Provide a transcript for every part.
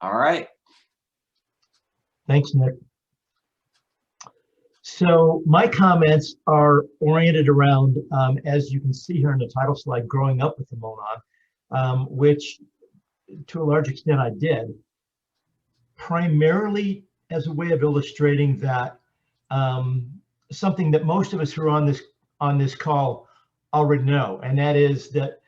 All right. Thanks, Nick. So my comments are oriented around, as you can see here in the title slide, growing up with the Monon, which to a large extent I did, primarily as a way of illustrating that something that most of us who are on this call already know, and that is that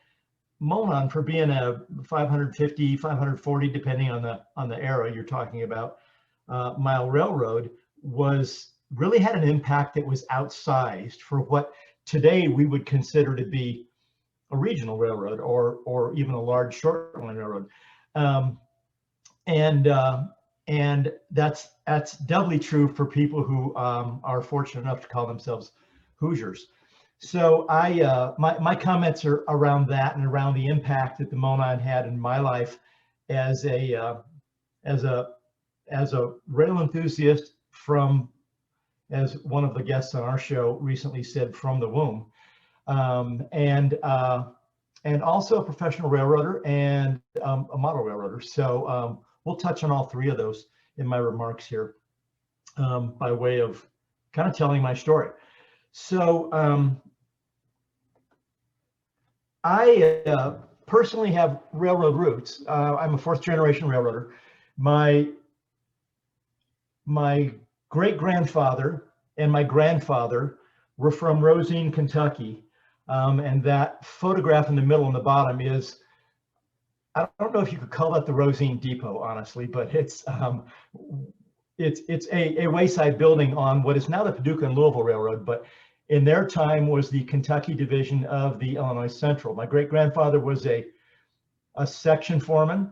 Monon, for being a 550, 540, depending on the era you're talking about, mile railroad, really had an impact that was outsized for what today we would consider to be a regional railroad or even a large short line railroad. And that's doubly true for people who are fortunate enough to call themselves Hoosiers. So my comments are around that and around the impact that the Monon had in my life as a rail enthusiast from, as one of the guests on our show recently said, from the womb, and also a professional railroader and a model railroader. So we'll touch on all three of those in my remarks here, by way of kind of telling my story. So I personally have railroad roots. I'm a fourth generation railroader. My great-grandfather and my grandfather were from Rosine, Kentucky. And that photograph in the middle and the bottom is, I don't know if you could call that the Rosine Depot, honestly, but it's a wayside building on what is now the Paducah and Louisville Railroad, but in their time was the Kentucky division of the Illinois Central. My great-grandfather was a section foreman,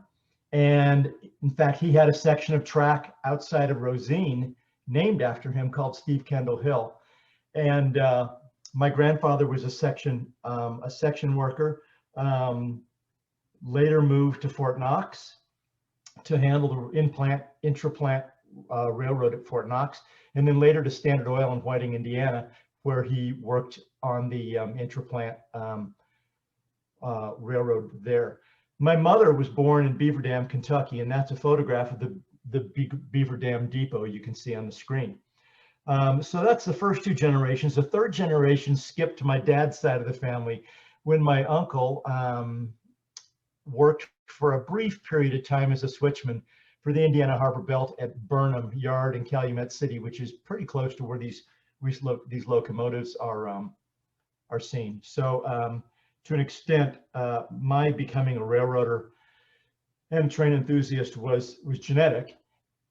and in fact, he had a section of track outside of Rosine named after him called Steve Kendall Hill. And my grandfather was a section worker, later moved to Fort Knox to handle the intra-plant railroad at Fort Knox, and then later to Standard Oil in Whiting, Indiana, where he worked on the intra-plant railroad there. My mother was born in Beaver Dam, Kentucky, and that's a photograph of the Beaver Dam Depot you can see on the screen. So that's the first two generations. The third generation skipped to my dad's side of the family when my uncle worked for a brief period of time as a switchman for the Indiana Harbor Belt at Burnham Yard in Calumet City, which is pretty close to where these locomotives are seen. So to an extent, my becoming a railroader and train enthusiast was genetic,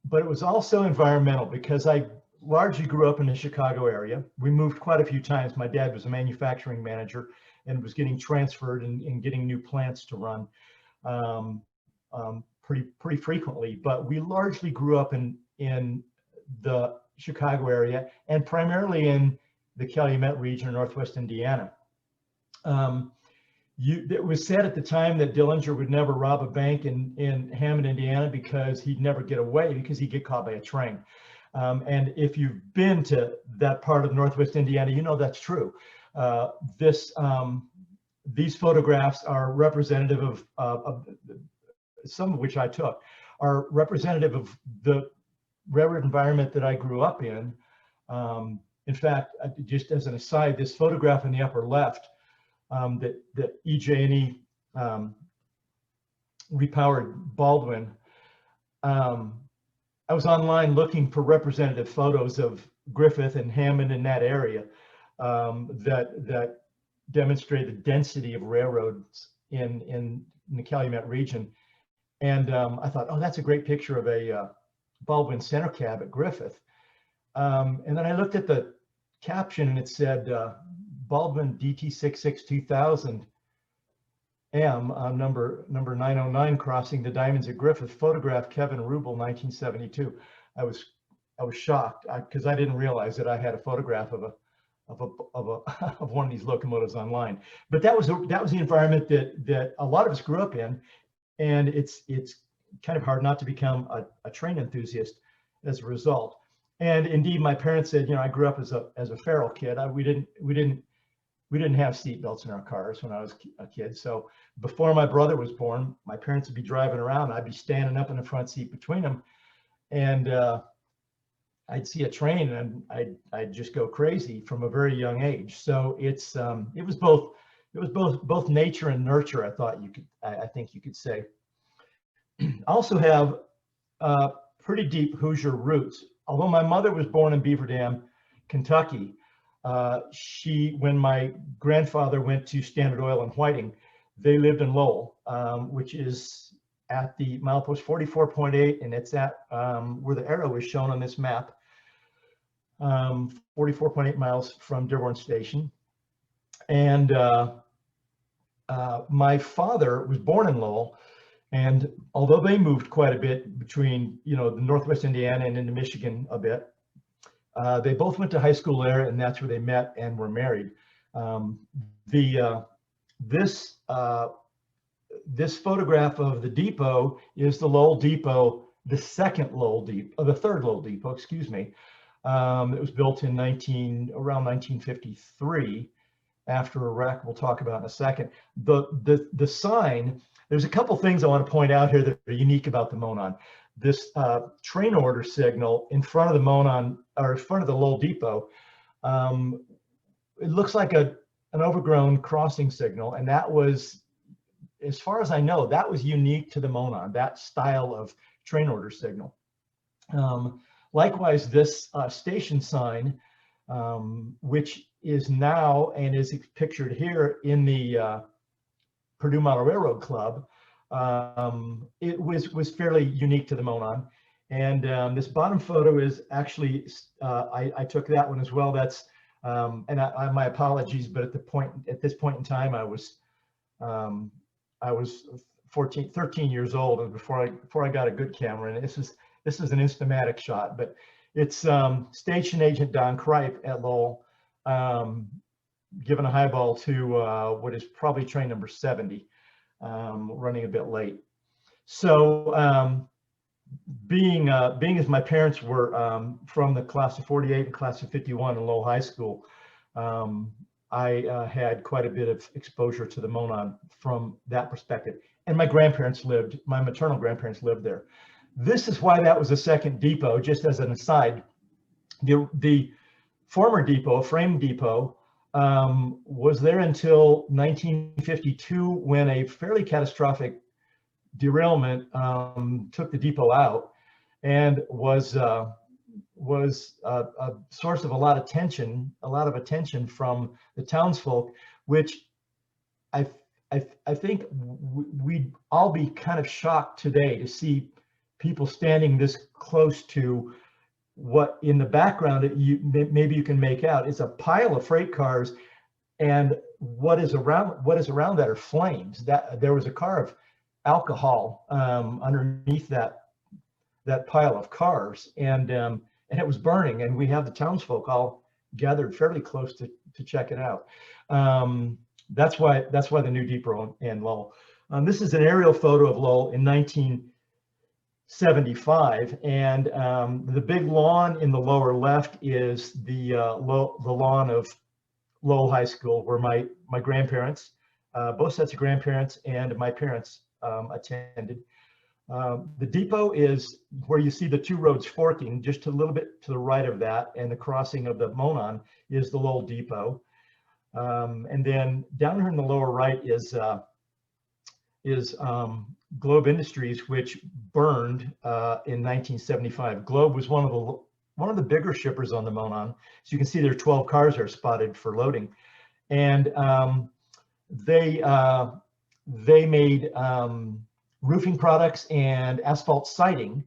but it was also environmental, because I largely grew up in the Chicago area. We moved quite a few times. My dad was a manufacturing manager and was getting transferred and getting new plants to run pretty frequently. But we largely grew up in the Chicago area and primarily in the Calumet region of Northwest Indiana. It was said at the time that Dillinger would never rob a bank in Hammond, Indiana, because he'd never get away, because he'd get caught by a train. And if you've been to that part of Northwest Indiana, you know that's true. These photographs are representative of some of which I took, are representative of the railroad environment that I grew up in. In fact, just as an aside, this photograph in the upper left, that EJ&E repowered Baldwin, I was online looking for representative photos of Griffith and Hammond in that area that demonstrate the density of railroads in the Calumet region. And I thought, oh, that's a great picture of a Baldwin center cab at Griffith. And then I looked at the caption and it said, Baldwin DT66 2000 M, number 909, crossing the Diamonds at Griffith, photograph Kevin Rubel, 1972. I was shocked because I didn't realize that I had a photograph of one of these locomotives online. But that was the environment that a lot of us grew up in, and it's kind of hard not to become a train enthusiast as a result. And indeed, my parents said, you know, I grew up as a feral kid. We didn't we didn't have seat belts in our cars when I was a kid. So before my brother was born, my parents would be driving around. I'd be standing up in the front seat between them, and I'd see a train and I'd just go crazy from a very young age. So it was both nature and nurture. I think you could say. I also have pretty deep Hoosier roots. Although my mother was born in Beaver Dam, Kentucky, when my grandfather went to Standard Oil in Whiting, they lived in Lowell, which is at the milepost 44.8, and it's at where the arrow is shown on this map, 44.8 miles from Dearborn Station. And my father was born in Lowell, and although they moved quite a bit between, the Northwest Indiana and into Michigan a bit, they both went to high school there, and that's where they met and were married. This photograph of the depot is the Lowell Depot, the third Lowell Depot, excuse me. It was built in around 1953 after Iraq. We'll talk about in a second. The sign, there's a couple things I want to point out here that are unique about the Monon. This train order signal in front of the Monon, or in front of the Lowell Depot, it looks like an overgrown crossing signal, and that was, as far as I know, that was unique to the Monon, that style of train order signal. Likewise, this station sign, which is now and is pictured here in the Purdue Model Railroad Club, it was fairly unique to the Monon. And this bottom photo is actually, I took that one as well. That's, and my apologies, but at this point in time, I was 13 years old, and before I got a good camera. And this is an Instamatic shot, but it's Station Agent Don Kripe at Lowell, giving a highball to what is probably train number 70, running a bit late. So being as my parents were from the class of 48 and class of 51 in Lowell High School, I had quite a bit of exposure to the Monon from that perspective. And my maternal grandparents lived there. This is why that was a second depot, just as an aside. The former depot, Frame Depot, was there until 1952, when a fairly catastrophic derailment took the depot out, and was a source of a lot of attention from the townsfolk, which I think we'd all be kind of shocked today to see people standing this close to what in the background maybe you can make out. It's a pile of freight cars, and what is around that are flames. That there was a car of alcohol underneath that pile of cars, and it was burning, and we have the townsfolk all gathered fairly close to check it out. That's why the new depot in Lowell. This is an aerial photo of Lowell in 1975, and the big lawn in the lower left is the lawn of Lowell High School, where my grandparents, both sets of grandparents, and my parents attended. The depot is where you see the two roads forking, just a little bit to the right of that, and the crossing of the Monon is the Lowell Depot. And then down here in the lower right is Globe Industries, which burned in 1975. Globe was one of the bigger shippers on the Monon. So you can see there are 12 cars are spotted for loading, and they made roofing products and asphalt siding,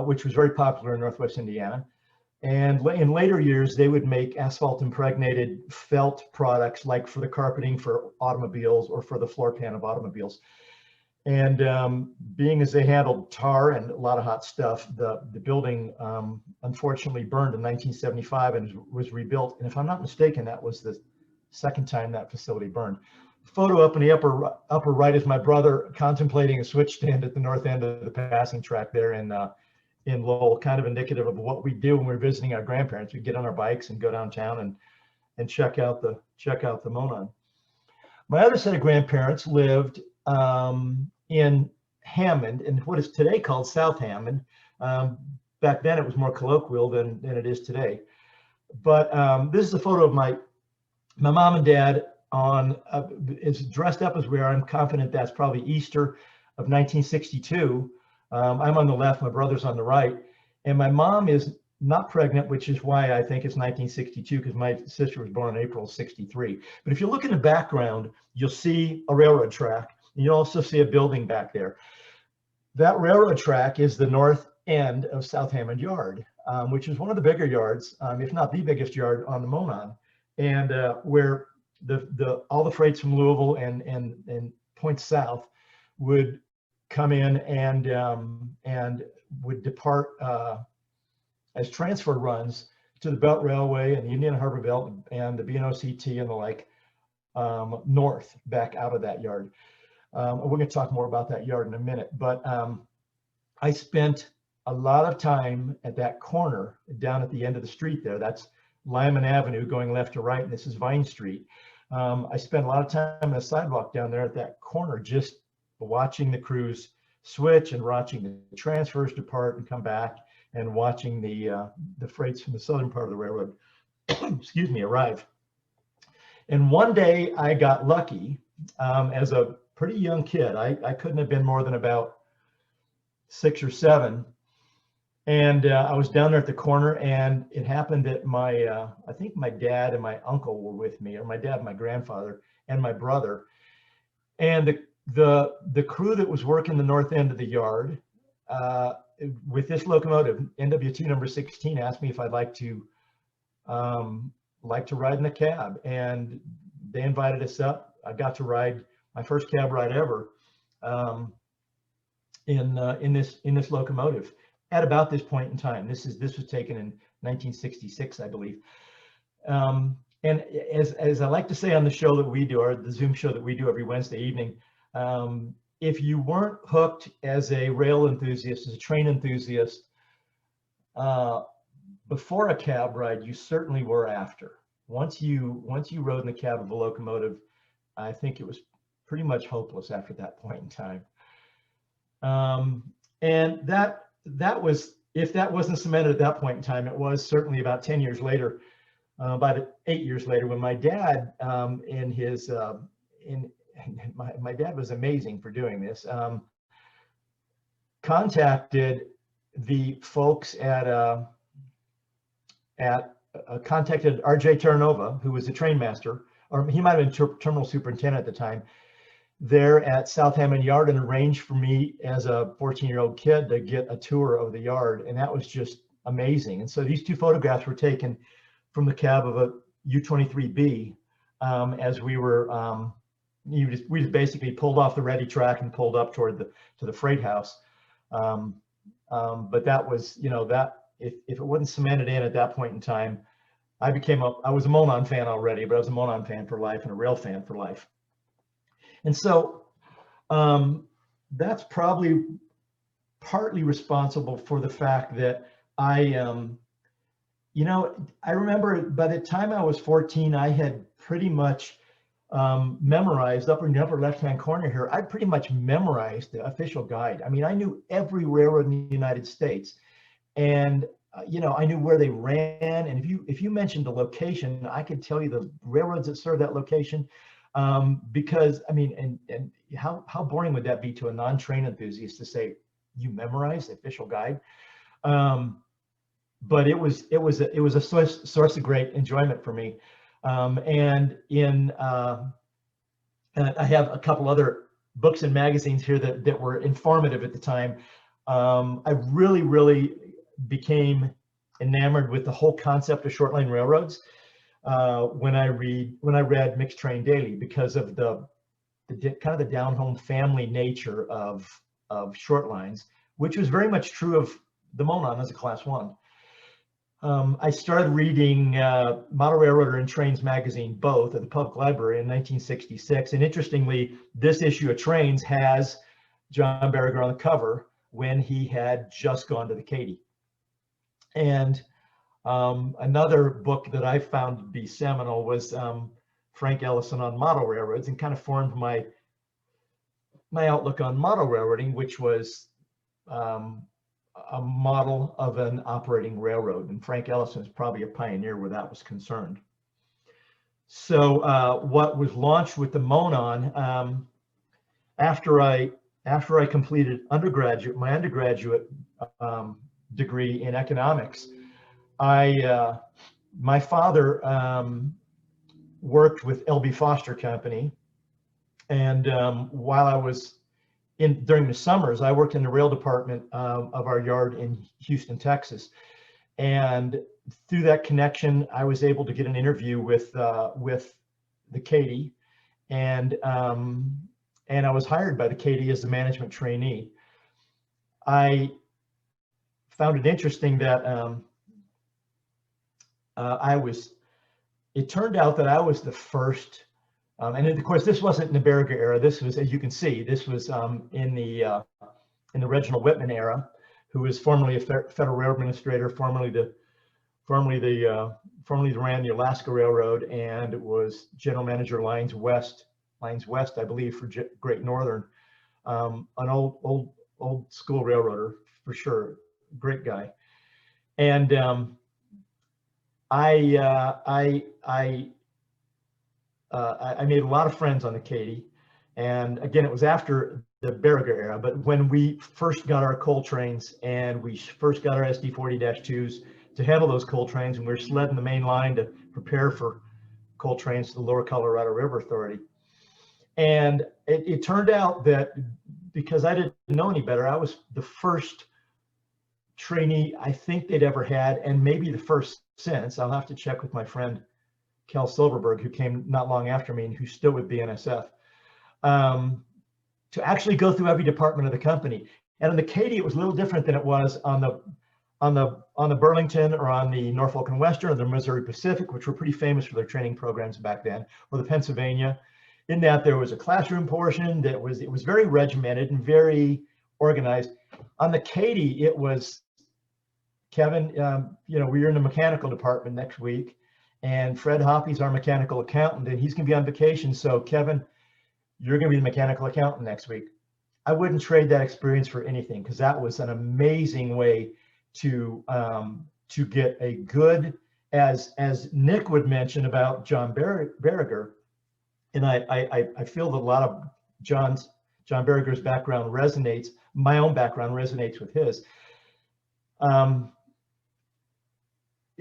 which was very popular in Northwest Indiana. And in later years, they would make asphalt impregnated felt products, like for the carpeting for automobiles or for the floor pan of automobiles. And being as they handled tar and a lot of hot stuff, the building unfortunately burned in 1975 and was rebuilt. And if I'm not mistaken, that was the second time that facility burned. Photo up in the upper right is my brother contemplating a switch stand at the north end of the passing track there in Lowell, kind of indicative of what we do when we're visiting our grandparents. We get on our bikes and go downtown and check out the Monon. My other set of grandparents lived in Hammond, in what is today called South Hammond. Back then it was more colloquial than it is today. But this is a photo of my mom and dad on, is dressed up as we are. I'm confident that's probably Easter of 1962. I'm on the left, my brother's on the right. And my mom is not pregnant, which is why I think it's 1962, because my sister was born in April of 63. But if you look in the background, you'll see a railroad track. And you'll also see a building back there. That railroad track is the north end of South Hammond Yard, which is one of the bigger yards, if not the biggest yard on the Monon, and where all the freights from Louisville and points south would come in and would depart as transfer runs to the Belt Railway and the Indiana Harbor Belt and the BNOCT and the like, north back out of that yard. We're going to talk more about that yard in a minute, but I spent a lot of time at that corner down at the end of the street there. That's Lyman Avenue going left to right, and this is Vine Street. I spent a lot of time on the sidewalk down there at that corner, just watching the crews switch and watching the transfers depart and come back, and watching the freights from the southern part of the railroad, excuse me, arrive. And one day I got lucky as a pretty young kid. I couldn't have been more than about 6 or 7. And I was down there at the corner, and it happened that I think my dad and my uncle were with me, or my dad, my grandfather, and my brother. And the crew that was working the north end of the yard with this locomotive, NW2 number 16, asked me if I'd like to ride in the cab, and they invited us up. I got to ride my first cab ride ever in this locomotive at about this point in time. This was taken in 1966, I believe. And as I like to say on the show that we do, or the Zoom show that we do every Wednesday evening, if you weren't hooked as a rail enthusiast, as a train enthusiast, before a cab ride, you certainly were after. Once you rode in the cab of a locomotive, I think it was pretty much hopeless after that point in time. And that was, if that wasn't cemented at that point in time, it was certainly about 10 years later, about 8 years later, when my dad, my dad was amazing for doing this, contacted the folks contacted R.J. Terranova, who was a train master, or he might have been terminal superintendent at the time, there at South Hammond Yard, and arranged for me as a 14-year-old kid to get a tour of the yard. And that was just amazing. And so these two photographs were taken from the cab of a U-23B as we were, we just basically pulled off the ready track and pulled up toward the freight house. But that was, that if it wasn't cemented in at that point in time, I was a Monon fan already, but I was a Monon fan for life and a rail fan for life. And so that's probably partly responsible for the fact that I remember by the time I was 14, I had pretty much memorized, up in the upper left-hand corner here, I pretty much memorized the official guide. I mean, I knew every railroad in the United States, and I knew where they ran. And if you mentioned the location, I could tell you the railroads that serve that location. Because I mean, and how boring would that be to a non-train enthusiast to say you memorize the official guide? But it was a source of great enjoyment for me. And I have a couple other books and magazines here that were informative at the time. I really became enamored with the whole concept of short line railroads when I read Mixed Train Daily, because of the kind of the down home family nature of short lines, which was very much true of the Monon as a Class 1. I started reading Model Railroader and Trains magazine, both at the public library in 1966. And interestingly, this issue of Trains has John Barriger on the cover when he had just gone to the Katy. And Another book that I found to be seminal was Frank Ellison on model railroads, and kind of formed my outlook on model railroading, which was a model of an operating railroad. And Frank Ellison is probably a pioneer where that was concerned. So what was launched with the Monon, after I completed my undergraduate degree in economics, my father worked with L.B. Foster Company, and while I was during the summers, I worked in the rail department of our yard in Houston, Texas, and through that connection, I was able to get an interview with the Katy, and I was hired by the Katy as a management trainee. I found it interesting that it turned out that I was the first, and of course this wasn't in the Barriger era. This was, as you can see, this was in the Reginald Whitman era, who was formerly a federal railroad administrator, formerly ran the Alaska Railroad, and was general manager Lines West, I believe, for Great Northern. An old school railroader for sure, great guy. And I made a lot of friends on the Katy, and again, it was after the Barriger era. But when we first got our coal trains and we first got our SD40-2s to handle those coal trains, and we were sledding the main line to prepare for coal trains to the Lower Colorado River Authority. And it turned out that because I didn't know any better, I was the first trainee I think they'd ever had, and maybe the first since. I'll have to check with my friend Kel Silverberg, who came not long after me and who's still with BNSF, to actually go through every department of the company. And on the Katy, it was a little different than it was on the Burlington, or on the Norfolk and Western, or the Missouri Pacific, which were pretty famous for their training programs back then, or the Pennsylvania, in that there was a classroom portion that was, it was very regimented and very organized. On the Katy, it was, Kevin, we're in the mechanical department next week, and Fred Hoppy's our mechanical accountant, and he's gonna be on vacation. So Kevin, you're gonna be the mechanical accountant next week. I wouldn't trade that experience for anything, because that was an amazing way to get a good, as Nick would mention about John Barriger, and I feel that a lot of John Barriger's background resonates, my own background resonates with his.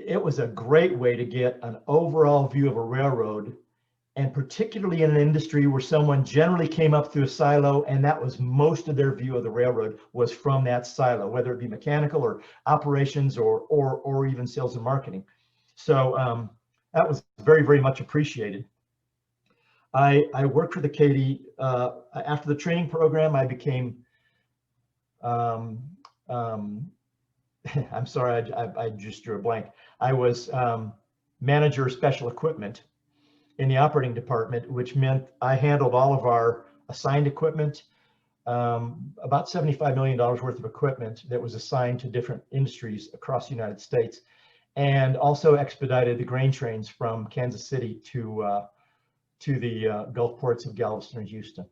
It was a great way to get an overall view of a railroad, and particularly in an industry where someone generally came up through a silo, and that was most of their view of the railroad was from that silo, whether it be mechanical or operations or even sales and marketing. So that was very, very much appreciated. I worked for the Katy. After the training program, I became, I'm sorry, I just drew a blank. I was manager of special equipment in the operating department, which meant I handled all of our assigned equipment, about $75 million worth of equipment that was assigned to different industries across the United States, and also expedited the grain trains from Kansas City to the Gulf ports of Galveston and Houston.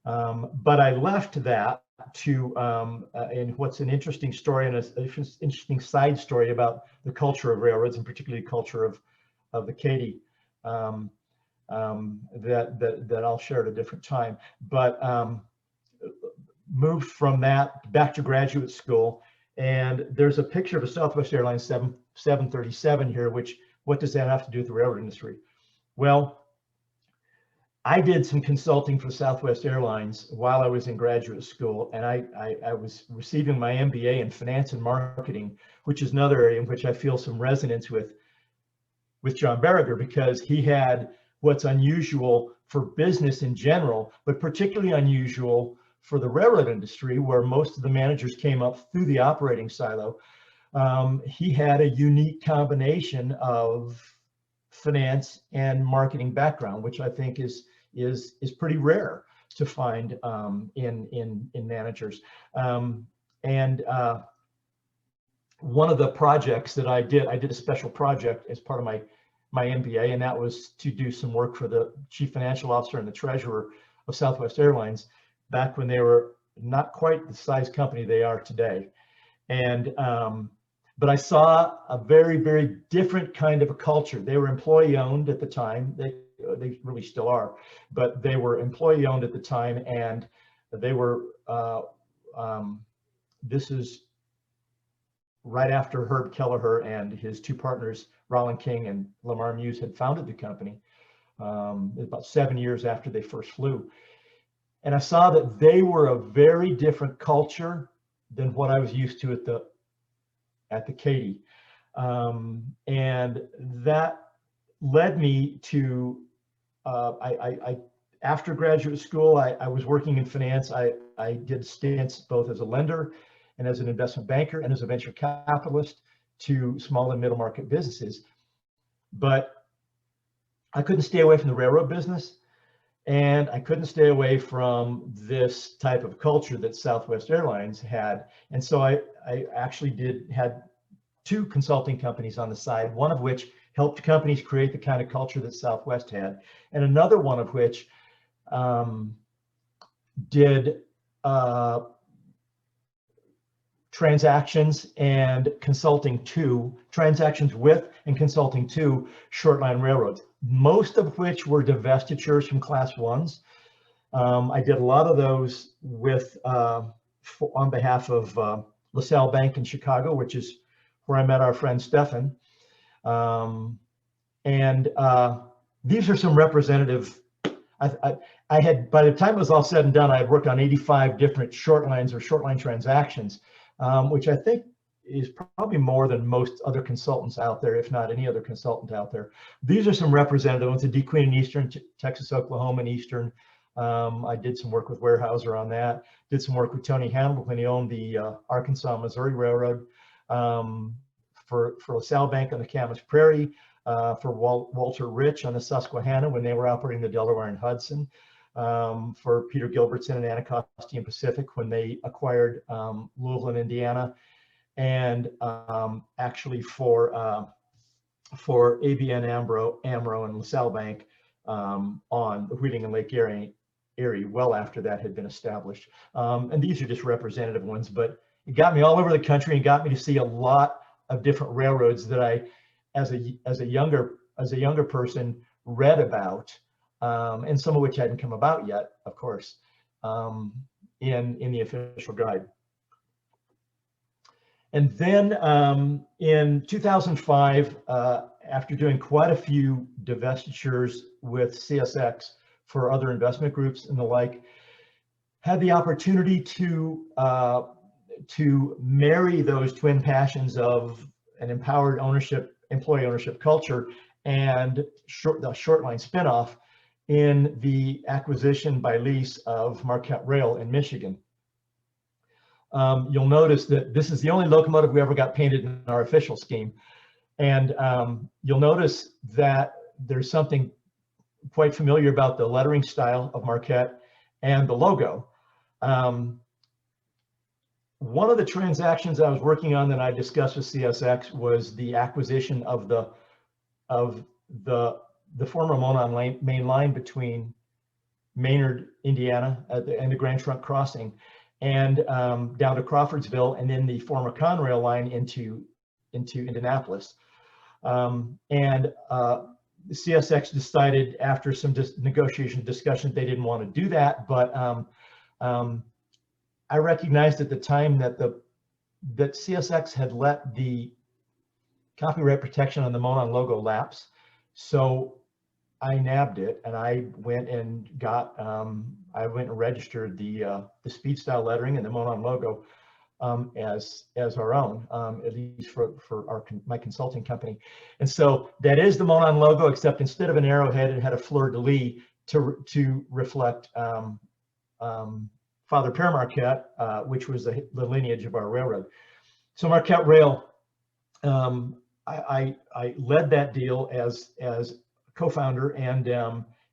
But I left that to, and what's an interesting story and an interesting side story about the culture of railroads, and particularly the culture of the Katy, that I'll share at a different time. But moved from that back to graduate school, and there's a picture of a Southwest Airlines 737 here, which, what does that have to do with the railroad industry? Well, I did some consulting for Southwest Airlines while I was in graduate school, and I was receiving my MBA in finance and marketing, which is another area in which I feel some resonance with John Barriger, because he had what's unusual for business in general, but particularly unusual for the railroad industry, where most of the managers came up through the operating silo. He had a unique combination of finance and marketing background, which I think is pretty rare to find in managers. And one of the projects that I did a special project as part of my MBA, and that was to do some work for the chief financial officer and the treasurer of Southwest Airlines back when they were not quite the size company they are today. And but I saw a very, very different kind of a culture. They were employee owned at the time. They really still are, but they were employee owned at the time, and they were. This is right after Herb Kelleher and his two partners, Rollin King and Lamar Muse, had founded the company. About 7 years after they first flew, and I saw that they were a very different culture than what I was used to at the Katy, and that led me to after graduate school, I was working in finance. I did stints both as a lender and as an investment banker and as a venture capitalist to small and middle market businesses. But I couldn't stay away from the railroad business, and I couldn't stay away from this type of culture that Southwest Airlines had. And so I actually had two consulting companies on the side, one of which helped companies create the kind of culture that Southwest had, and another one of which did transactions with and consulting to short-line railroads, most of which were divestitures from Class 1s. I did a lot of those with on behalf of LaSalle Bank in Chicago, which is where I met our friend Stefan. These are some representative. I had, by the time it was all said and done, I had worked on 85 different short lines or short line transactions, which I think is probably more than most other consultants out there, if not any other consultant out there. These are some representative ones: the D Queen and Eastern, Texas, Oklahoma, and Eastern. I did some work with Weyerhaeuser on that. Did some work with Tony Hannibal when he owned the Arkansas Missouri Railroad. For LaSalle Bank on the Camas Prairie, for Walter Rich on the Susquehanna when they were operating the Delaware and Hudson, for Peter Gilbertson and Anacostia Pacific when they acquired Louisville and Indiana, and actually for ABN Amro and LaSalle Bank on the Wheeling and Lake Erie well after that had been established. And these are just representative ones, but it got me all over the country and got me to see a lot of different railroads that I, as a younger person, read about, and some of which hadn't come about yet, of course, in the official guide. And then in 2005, after doing quite a few divestitures with CSX for other investment groups and the like, had the opportunity to marry those twin passions of an empowered employee ownership culture and the short line spinoff in the acquisition by lease of Marquette Rail in Michigan. You'll notice that this is the only locomotive we ever got painted in our official scheme. And you'll notice that there's something quite familiar about the lettering style of Marquette and the logo. One of the transactions I was working on that I discussed with CSX was the acquisition of the former Monon main line between Maynard, Indiana, at the end of Grand Trunk Crossing, and down to Crawfordsville, and then the former Conrail line into Indianapolis. The CSX decided after some negotiation discussion they didn't want to do that, but I recognized at the time that CSX had let the copyright protection on the Monon logo lapse, so I nabbed it, and I went and registered the speed style lettering and the Monon logo as our own, at least for my consulting company. And so that is the Monon logo, except instead of an arrowhead, it had a fleur-de-lis to reflect Father Père Marquette, which was the lineage of our railroad. So Marquette Rail, I led that deal as co-founder and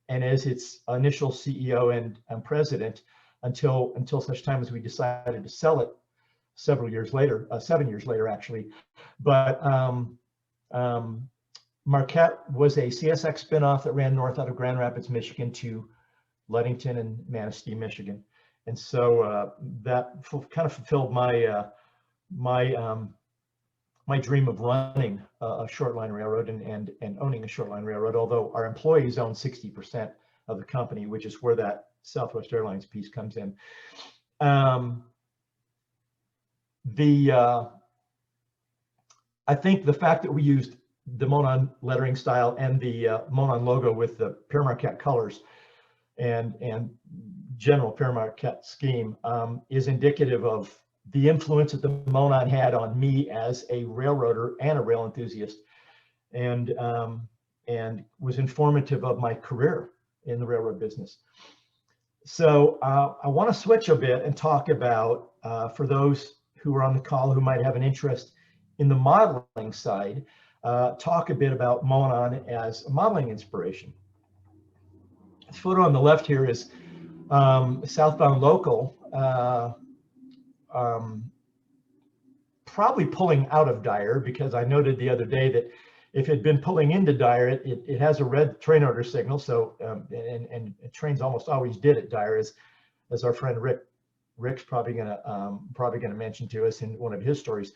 as its initial CEO and president until such time as we decided to sell it several years later, 7 years later actually. But Marquette was a CSX spinoff that ran north out of Grand Rapids, Michigan to Ludington and Manistee, Michigan. And so that kind of fulfilled my my dream of running a short line railroad and owning a short line railroad, although our employees own 60% of the company, which is where that Southwest Airlines piece comes in. I think the fact that we used the Monon lettering style and the Monon logo with the Père Marquette colors and general Père Marquette scheme is indicative of the influence that the Monon had on me as a railroader and a rail enthusiast, and was informative of my career in the railroad business. So I want to switch a bit and talk about, for those who are on the call who might have an interest in the modeling side, talk a bit about Monon as a modeling inspiration. This photo on the left here is southbound local, probably pulling out of Dyer, because I noted the other day that if it had been pulling into Dyer, it has a red train order signal. So and trains almost always did at Dyer, as our friend Rick's probably gonna mention to us in one of his stories.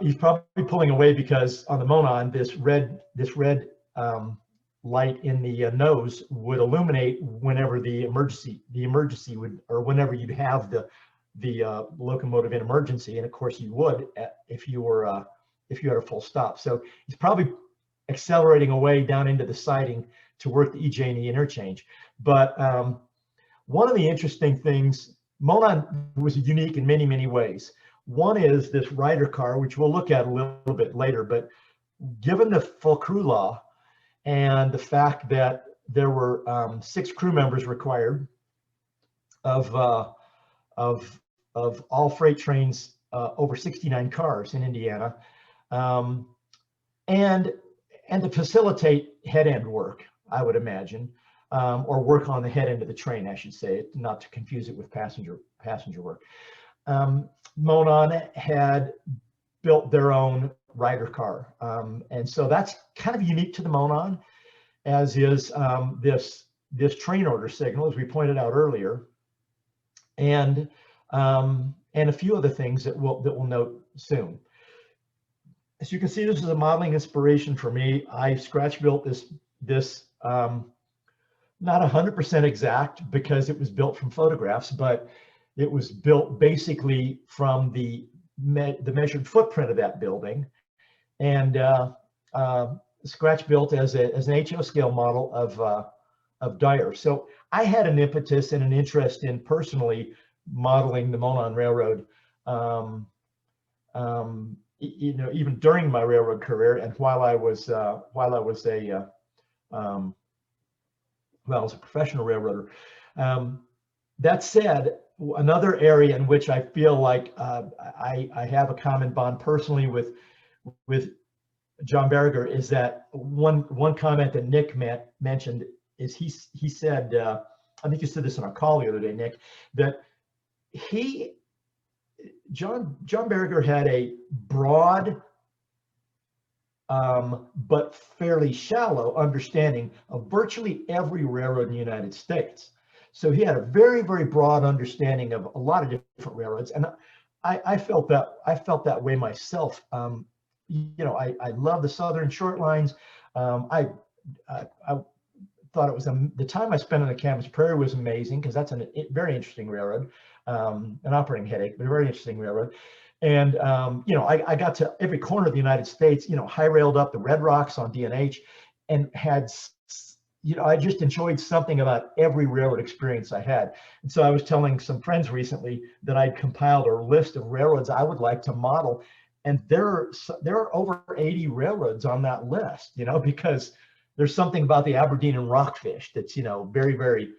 He's probably pulling away because on the Monon, this red light in the nose would illuminate whenever the emergency would, or whenever you'd have the locomotive in emergency, and of course you would if you had a full stop. So he's probably accelerating away down into the siding to work the EJ&E interchange. But one of the interesting things, Monon was unique in many, many ways. One is this rider car, which we'll look at a little bit later, but given the full crew law and the fact that there were 6 crew members required of all freight trains over 69 cars in Indiana, and to facilitate head end work, I would imagine, or work on the head end of the train, I should say, not to confuse it with passenger work. Monon had built their own rider car, and so that's kind of unique to the Monon, as is this train order signal, as we pointed out earlier, and a few other things that we'll note soon. As you can see, this is a modeling inspiration for me. I scratch built this not 100% exact because it was built from photographs, but it was built basically from the measured footprint of that building, and scratch built as an HO scale model of Dyer. So I had an impetus and an interest in personally modeling the Monon Railroad, even during my railroad career, and while I was a professional railroader. That said, another area in which I feel like I have a common bond personally with John Barriger is that one comment that Nick mentioned is he said, I think you said this on our call the other day, Nick, that John Barriger had a broad but fairly shallow understanding of virtually every railroad in the United States. So he had a very, very broad understanding of a lot of different railroads, and I felt that way myself. I love the Southern short lines. I thought it was the time I spent on the Camas Prairie was amazing, because that's a very interesting railroad, an operating headache, but a very interesting railroad. And I got to every corner of the United States, high railed up the Red Rocks on D&H, and had, I just enjoyed something about every railroad experience I had. And so I was telling some friends recently that I'd compiled a list of railroads I would like to model, and there are over 80 railroads on that list, because there's something about the Aberdeen and Rockfish that's, very, very,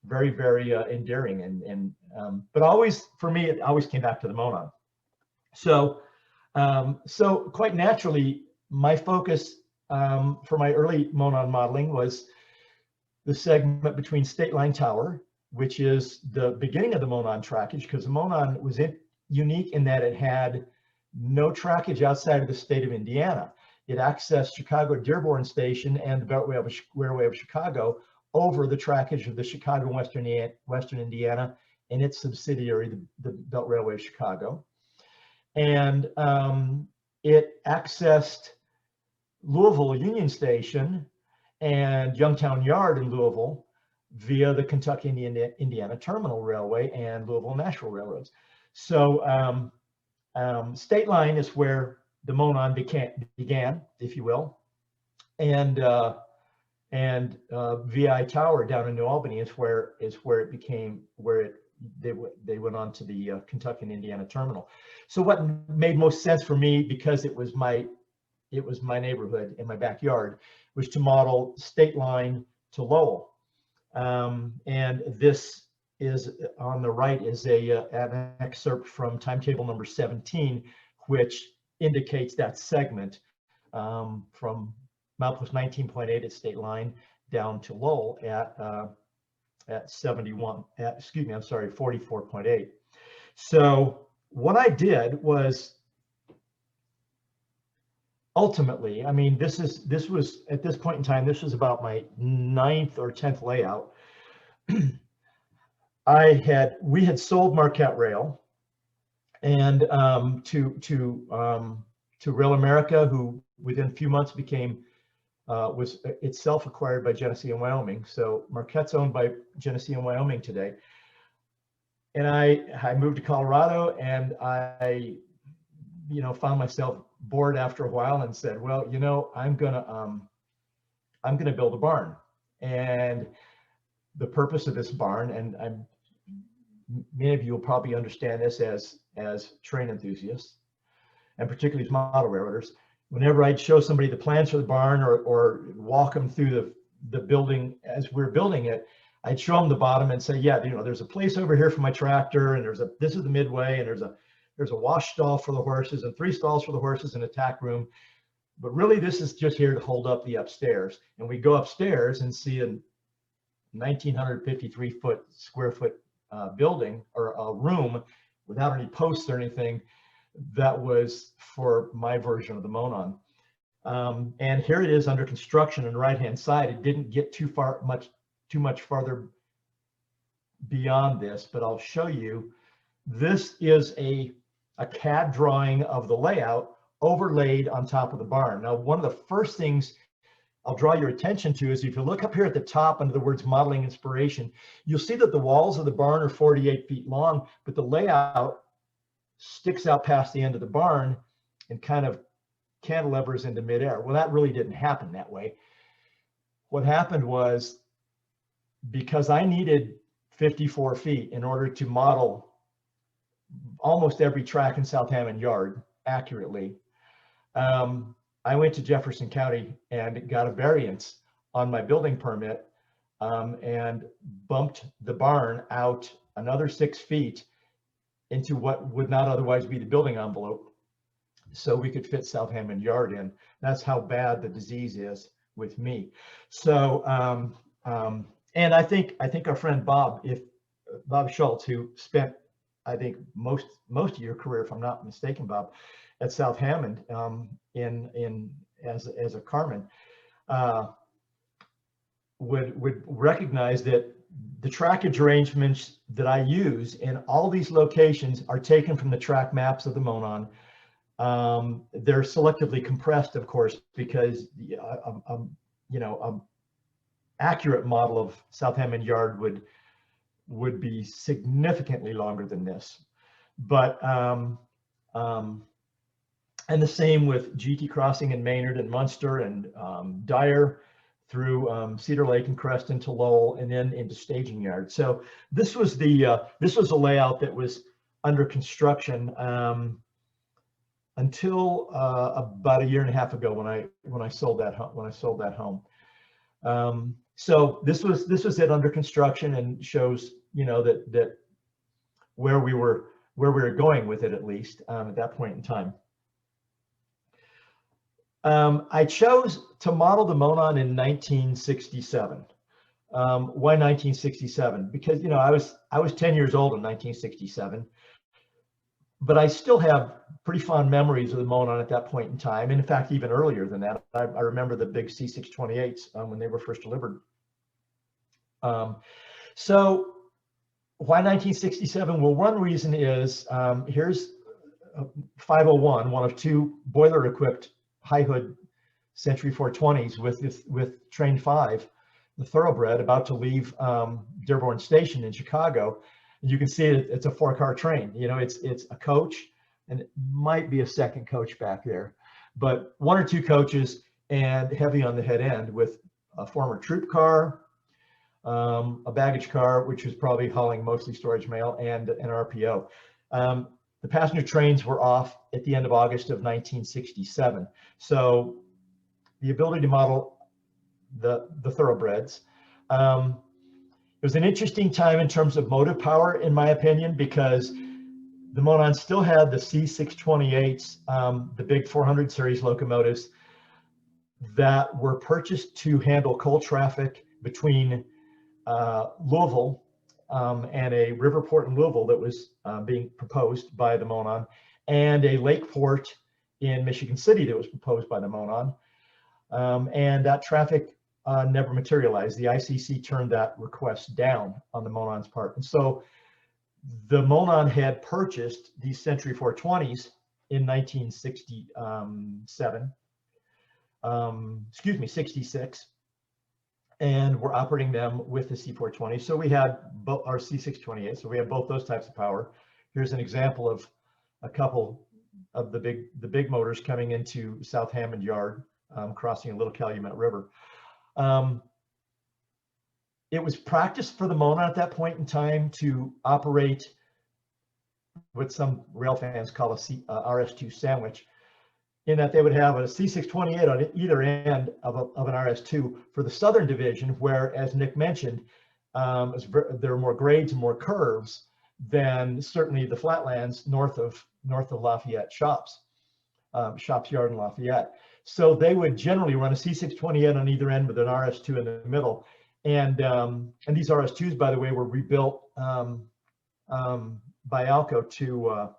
very, very endearing. But always, for me, it always came back to the Monon. So quite naturally, my focus for my early Monon modeling was the segment between State Line Tower, which is the beginning of the Monon trackage, because the Monon was unique in that it had no trackage outside of the state of Indiana. It accessed Chicago Dearborn Station and the Beltway of Chicago over the trackage of the Chicago Western Indiana and its subsidiary, the Belt Railway of Chicago. And it accessed Louisville Union Station and Youngtown Yard in Louisville via the Kentucky Indiana Terminal Railway and Louisville Nashville Railroads. So State Line is where the Monon began, if you will, and VI Tower down in New Albany is where it became they went on to the Kentucky and Indiana Terminal. So what made most sense for me, because it was my neighborhood in my backyard, was to model State Line to Lowell. And this is on the right is an excerpt from timetable number 17, which indicates that segment from milepost 19.8 at State Line down to Lowell at 44.8. So what I did was, ultimately, I mean, this was at this point in time, this was about my 9th or 10th layout. We had sold Marquette Rail and to Rail America, who within a few months was itself acquired by Genesee and Wyoming. So Marquette's owned by Genesee and Wyoming today. And I moved to Colorado, and I found myself bored after a while and said, well, I'm gonna build a barn. And the purpose of this barn, and many of you will probably understand this as train enthusiasts, and particularly as model railroaders, whenever I'd show somebody the plans for the barn or walk them through the building as we're building it, I'd show them the bottom and say, yeah, there's a place over here for my tractor, and this is the midway, and there's a wash stall for the horses and 3 stalls for the horses and a tack room. But really, this is just here to hold up the upstairs. And we go upstairs and see a 1,953 square foot building or a room without any posts or anything. That was for my version of the Monon. And here it is under construction on the right-hand side. It didn't get too much farther beyond this, but I'll show you. This is a CAD drawing of the layout overlaid on top of the barn. Now, one of the first things I'll draw your attention to is if you look up here at the top under the words modeling inspiration, you'll see that the walls of the barn are 48 feet long, but the layout sticks out past the end of the barn and kind of cantilevers into midair. Well, that really didn't happen that way. What happened was, because I needed 54 feet in order to model almost every track in South Hammond Yard accurately, I went to Jefferson County and got a variance on my building permit and bumped the barn out another 6 feet into what would not otherwise be the building envelope, so we could fit South Hammond Yard in. That's how bad the disease is with me. So, and I think our friend Bob Schultz, who spent, I think, most of your career, if I'm not mistaken, Bob, at South Hammond as a carman, would recognize that the trackage arrangements that I use in all these locations are taken from the track maps of the Monon. They're selectively compressed, of course, because accurate model of South Hammond Yard would be significantly longer than this. But and the same with GT Crossing and Maynard and Munster and Dyer through Cedar Lake and Creston to Lowell and then into Staging Yard. So this was a layout that was under construction until about a year and a half ago when I sold that home. So this was it under construction, and shows that where we were going with it, at least at that point in time. I chose to model the Monon in 1967. Why 1967? Because I was 10 years old in 1967. but I still have pretty fond memories of the Monon at that point in time. And in fact, even earlier than that, I remember the big C628s when they were first delivered. So why 1967? Well, one reason is here's 501, one of two boiler-equipped high hood Century 420s with Train 5, the thoroughbred, about to leave Dearborn Station in Chicago. You can see it's a 4-car train. You know, it's a coach, and it might be a second coach back there, but 1 or 2 coaches and heavy on the head end with a former troop car, a baggage car, which was probably hauling mostly storage mail, and an RPO. The passenger trains were off at the end of August of 1967. So the ability to model the thoroughbreds. It was an interesting time in terms of motive power, in my opinion, because the Monon still had the C628s, the big 400 series locomotives that were purchased to handle coal traffic between Louisville and a river port in Louisville that was being proposed by the Monon, and a lake port in Michigan City that was proposed by the Monon. And that traffic never materialized. The ICC turned that request down on the Monon's part. And so the Monon had purchased these Century 420s in 1967, 66, and we're operating them with the C420. So we had both our C628, so we have both those types of power. Here's an example of a couple of the big motors coming into South Hammond Yard, crossing a Little Calumet River. It was practice for the Monon at that point in time to operate what some rail fans call a RS2 sandwich, in that they would have a C628 on either end of an RS2 for the Southern Division, where, as Nick mentioned, there are more grades and more curves than certainly the flatlands north of Lafayette Shops Yard in Lafayette. So they would generally run a C628 on either end with an RS2 in the middle. And these RS2s, by the way, were rebuilt by Alco to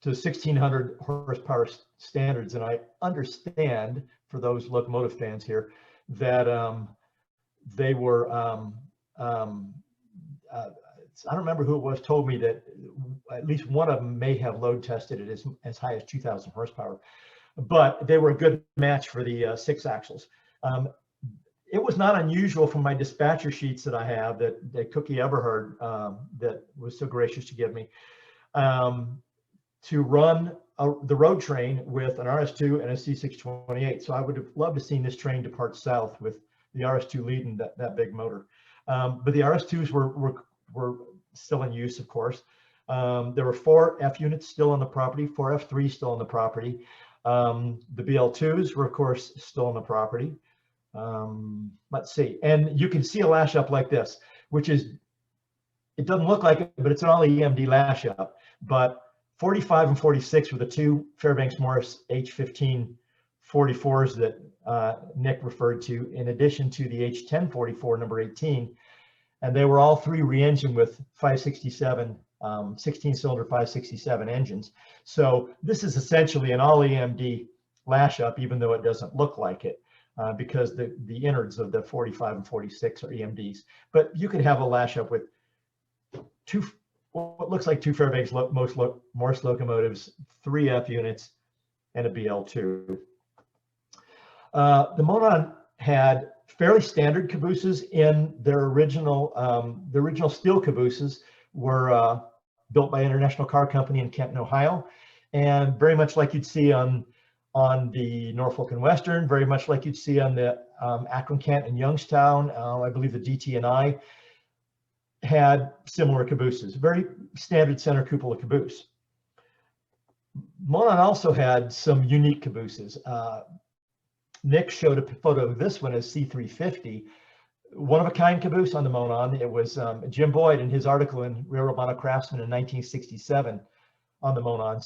1600 horsepower standards. And I understand, for those locomotive fans here, that they were, I don't remember who it was, told me that at least one of them may have load tested it as high as 2000 horsepower, but they were a good match for the 6 axles. It was not unusual from my dispatcher sheets that I have that Cookie Everhard that was so gracious to give me, to run the road train with an RS2 and a C628. So I would have loved to seen this train depart south with the RS2 leading that big motor. But the RS2s were still in use, of course. There were 4 F units still on the property, 4 F3s still on the property. The BL2s were, of course, still on the property. Let's see, and you can see a lash up like this, which is, it doesn't look like it, but it's an all EMD lash up. But 45 and 46 were the 2 Fairbanks Morris H15 44s that Nick referred to, in addition to the H1044 number 18. And they were all 3 re-engined with 567, 16-cylinder 567 engines. So this is essentially an all EMD lash up, even though it doesn't look like it. Because the innards of the 45 and 46 are EMDs. But you could have a lash up with what looks like 2 Fairbanks Morse locomotives, 3 F units, and a BL2. The Monon had fairly standard cabooses in their original. The original steel cabooses were built by International Car Company in Kenton, Ohio, and very much like you'd see on the Norfolk and Western, very much like you'd see on the Akron, Kent, and Youngstown. I believe the DT&I had similar cabooses, very standard center cupola caboose. Monon also had some unique cabooses. Nick showed a photo of this one as C350, one-of-a-kind caboose on the Monon. It was Jim Boyd, in his article in Railroad Model Craftsman in 1967 on the Monon,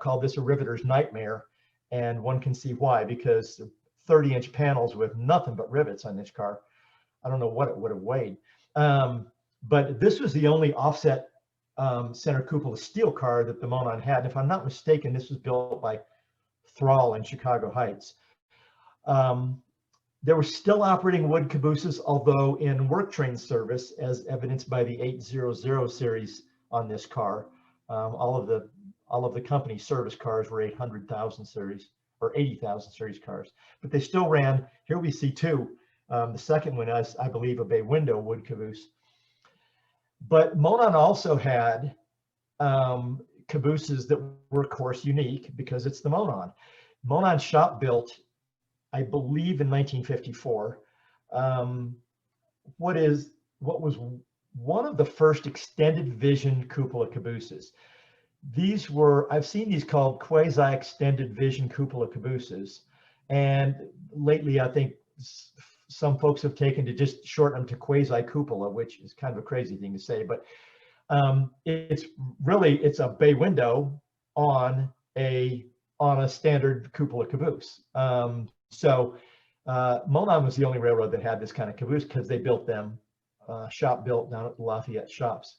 called this a riveter's nightmare. And one can see why, because 30-inch panels with nothing but rivets on this car. I don't know what it would have weighed. But this was the only offset center cupola steel car that the Monon had. And if I'm not mistaken, this was built by Thrall in Chicago Heights. There were still operating wood cabooses, although in work train service, as evidenced by the 800 series on this car. All of the company service cars were 800,000 series or 80,000 series cars, but they still ran. Here we see two. The second one is, I believe, a bay window wood caboose. But Monon also had cabooses that were, of course, unique because it's the Monon. Monon shop built, I believe, in 1954. What was one of the first extended vision cupola cabooses. These were, I've seen these called quasi-extended vision cupola cabooses. And lately, I think some folks have taken to just shorten them to quasi-cupola, which is kind of a crazy thing to say, but it's a bay window on a standard cupola caboose. So Monon was the only railroad that had this kind of caboose because they built them shop built down at the Lafayette shops.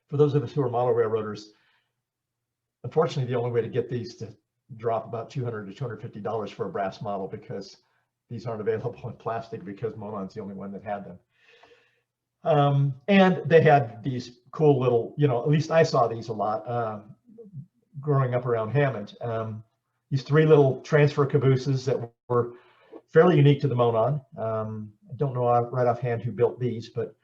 For those of us who are model railroaders, unfortunately, the only way to get these to drop about $200 to $250 for a brass model, because these aren't available in plastic, because Monon's the only one that had them. And they had these cool little, at least I saw these a lot growing up around Hammond. These three little transfer cabooses that were fairly unique to the Monon. I don't know right offhand who built these, but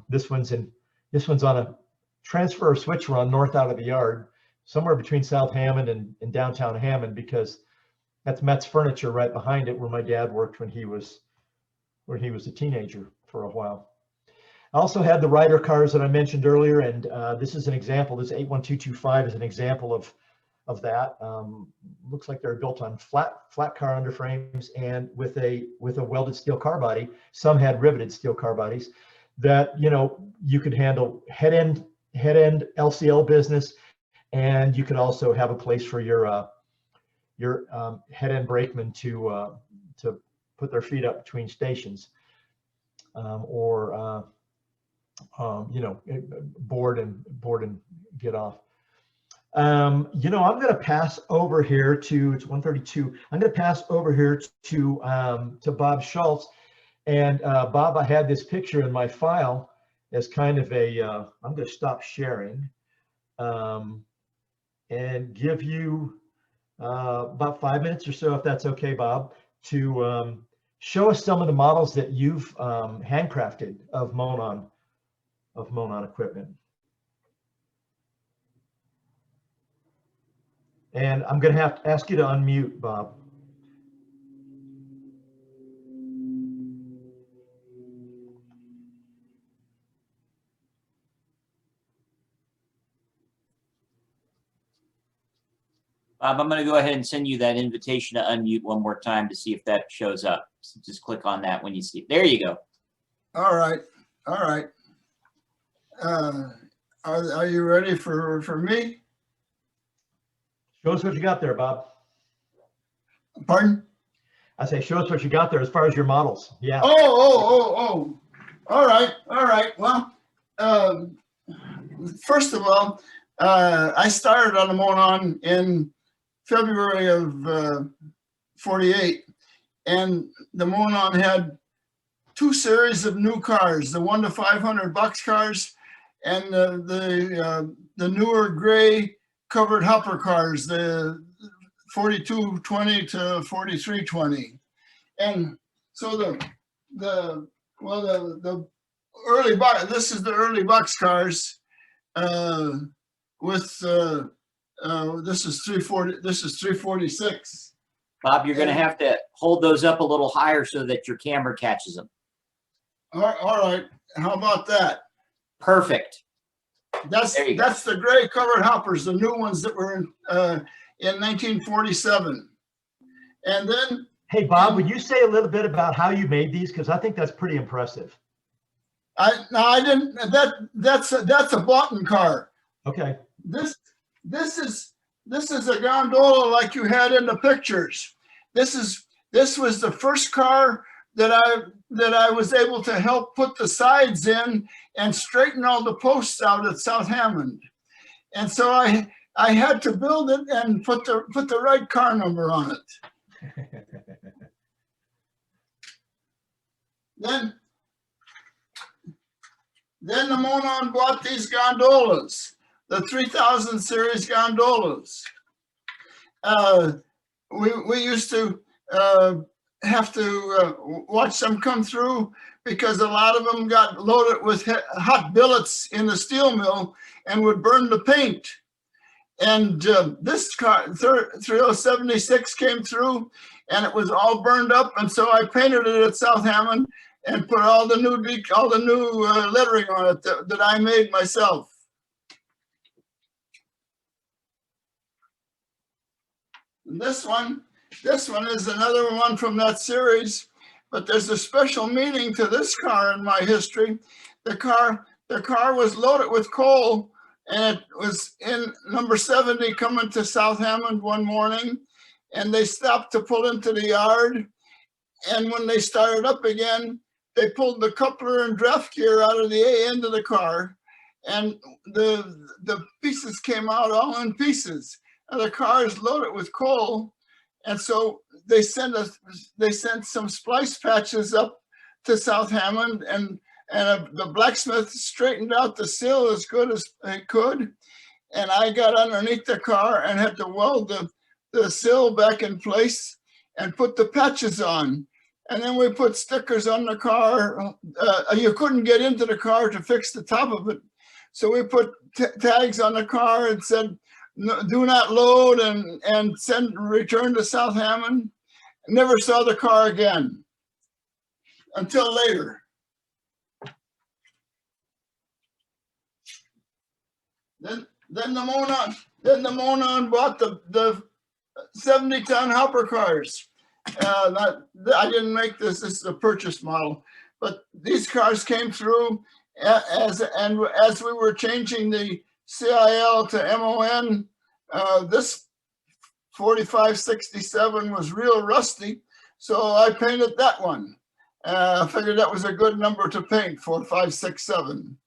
this one's on a transfer or switch run north out of the yard, somewhere between South Hammond and downtown Hammond, because that's Metz Furniture right behind it, where my dad worked when he was a teenager for a while. I also had the Ryder cars that I mentioned earlier, and this is an example. This 81225 is an example of that. Looks like they're built on flat car underframes and with a welded steel car body. Some had riveted steel car bodies that you could handle head end LCL business, and you could also have a place for your head end brakemen to put their feet up between stations, or board and get off. I'm going to pass over here to, it's 1:32. I'm going to pass over here to Bob Schultz. And Bob, I had this picture in my file as kind of I'm going to stop sharing and give you about 5 minutes or so, if that's okay, Bob, to show us some of the models that you've handcrafted of Monon equipment. And I'm going to have to ask you to unmute, Bob. Bob, I'm going to go ahead and send you that invitation to unmute one more time to see if that shows up. So just click on that when you see it. There you go. All right. All right. Are you ready for me? Show us what you got there, Bob. Pardon? I say, show us what you got there as far as your models. Yeah. Oh. All right. All right. Well, first of all, I started on the Monon in February of 48, and the Monon had two series of new cars, the 1 to 500 box cars, and the newer gray covered hopper cars, the 4220 to 4320. And so the early box, this is the early box cars with this is 340, this is 346. Bob, you're going to have to hold those up a little higher so that your camera catches them. All right. How about that? Perfect. That's the gray covered hoppers, the new ones that were in 1947. And then, hey, Bob, would you say a little bit about how you made these? Because I think that's pretty impressive. I didn't. That's a Botten car. Okay. This is a gondola like you had in the pictures. This was the first car that I was able to help put the sides in and straighten all the posts out at South Hammond. And so I had to build it and put the right car number on it. Then the Monon bought these gondolas, the 3000 series gondolas. We used to have to watch them come through because a lot of them got loaded with hot billets in the steel mill and would burn the paint. And this car, 3076, came through and it was all burned up. And so I painted it at South Hammond and put all the new lettering on it that I made myself. And this one is another one from that series, but there's a special meaning to this car in my history. The car was loaded with coal, and it was in number 70 coming to South Hammond one morning, and they stopped to pull into the yard. And when they started up again, they pulled the coupler and draft gear out of the end of the car, and the pieces came out all in pieces. And the car is loaded with coal, and so they sent some splice patches up to South Hammond, and the blacksmith straightened out the sill as good as he could. And I got underneath the car and had to weld the sill back in place and put the patches on. And then we put stickers on the car. You couldn't get into the car to fix the top of it. So we put tags on the car and said, no, do not load, and return to South Hammond. Never saw the car again until later. Then the Monon bought the 70-ton hopper cars. I didn't make this. This is a purchase model, but these cars came through as we were changing the CIL to MON. This 4567 was real rusty, so I painted that one. I figured that was a good number to paint, 4567.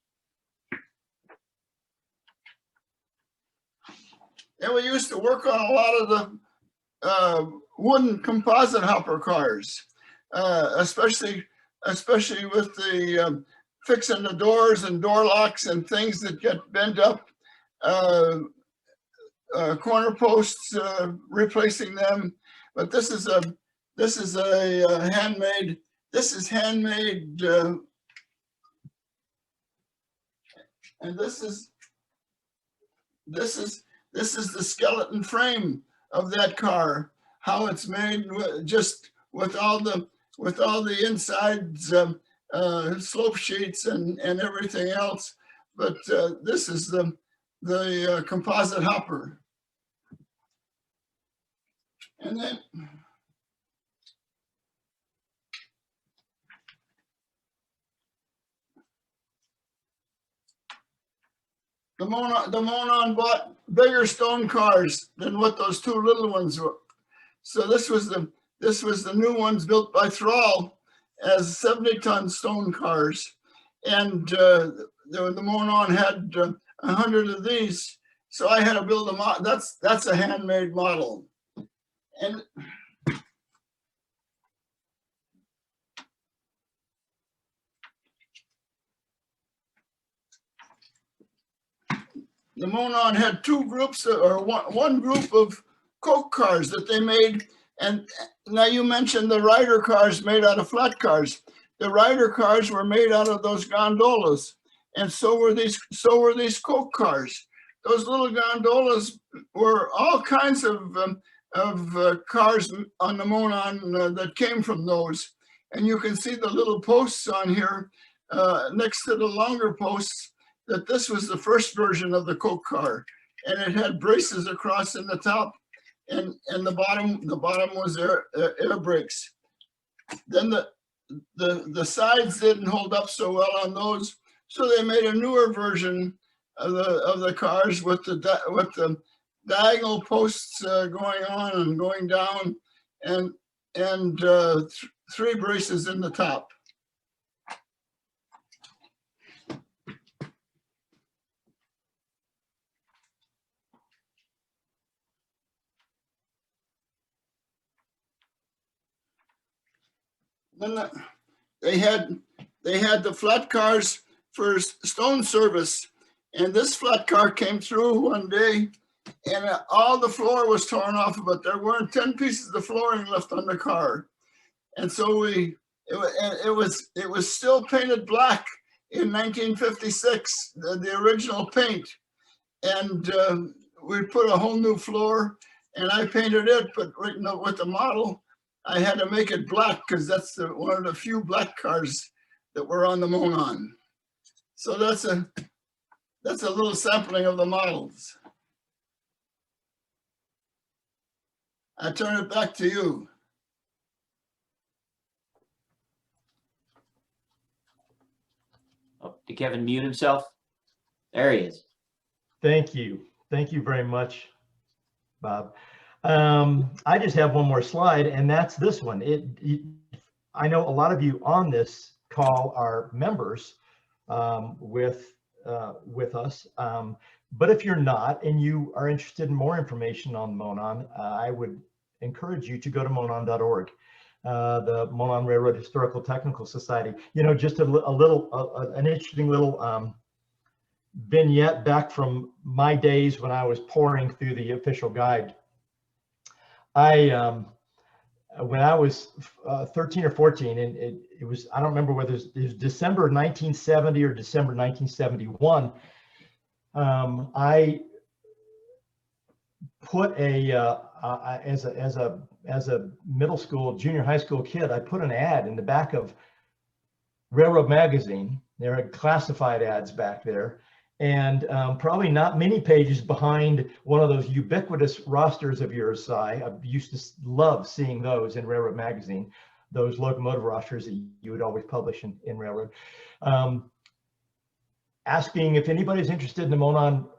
And we used to work on a lot of the wooden composite hopper cars, especially with the fixing the doors and door locks and things that get bent up, corner posts, replacing them. But this is a handmade. This is handmade, and this is the skeleton frame of that car. How it's made, just with all the insides, slope sheets and everything else. But this is the composite hopper. And then the Monon bought bigger stone cars than what those two little ones were. So this was the new ones built by Thrall as 70-ton stone cars, and the Monon had 100 of these. So I had to build them out. That's a handmade model, and the Monon had two groups, or one group of Coke cars that they made. And now you mentioned the rider cars made out of flat cars. The rider cars were made out of those gondolas, and so were these Coke cars. Those little gondolas were all kinds of cars on the Monon that came from those. And you can see the little posts on here next to the longer posts, that this was the first version of the Coke car, and it had braces across in the top, and the bottom was air brakes. Then the sides didn't hold up so well on those, so they made a newer version of the cars with the diagonal posts going on and going down, and 3 braces in the top. Then they had the flat cars for stone service, and this flat car came through one day, and all the floor was torn off of it. There weren't 10 pieces of flooring left on the car, and so it was still painted black in 1956, the original paint, and we put a whole new floor, and I painted it, but with the model, I had to make it black because that's one of the few black cars that were on the Monon. So that's a little sampling of the models. I turn it back to you. Oh, did Kevin mute himself? There he is. Thank you. Thank you very much, Bob. I just have one more slide, and that's this one. I know a lot of you on this call are members with us, but if you're not and you are interested in more information on Monon, I would encourage you to go to monon.org, the Monon Railroad Historical Technical Society. You know, just an interesting little vignette back from my days when I was pouring through the official guide. When I was 13 or 14, and it was, I don't remember whether it was December 1970 or December 1971, I put as a middle school, junior high school kid, I put an ad in the back of Railroad Magazine. There are classified ads back there. And probably not many pages behind one of those ubiquitous rosters of yours, Si. I used to love seeing those in Railroad Magazine, those locomotive rosters that you would always publish in Railroad. Asking if anybody's interested in the Monon,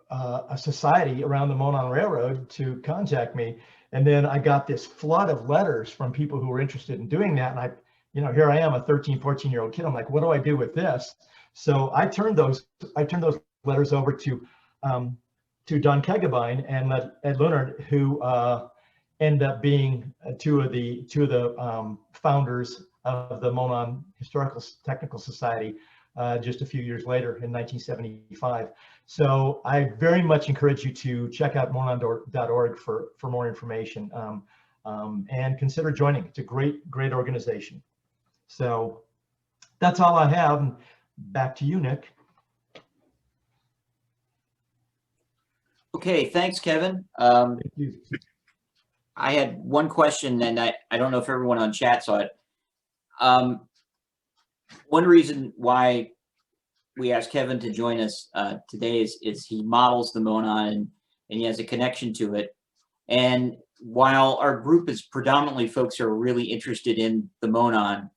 a society around the Monon Railroad, to contact me. And then I got this flood of letters from people who were interested in doing that. And here I am, a 13, 14-year-old kid. I'm like, what do I do with this? So I turned those letters over to Don Kegebine and Ed Leonard, who ended up being two of the founders of the Monon Historical Technical Society just a few years later in 1975. So I very much encourage you to check out monon.org for more information and consider joining. It's a great organization. So that's all I have. Back to you, Nick. Okay, thanks, Kevin. Thank you. I had one question, and I don't know if everyone on chat saw it. One reason why we asked Kevin to join us today is he models the Monon, and he has a connection to it. And while our group is predominantly folks who are really interested in the Monon,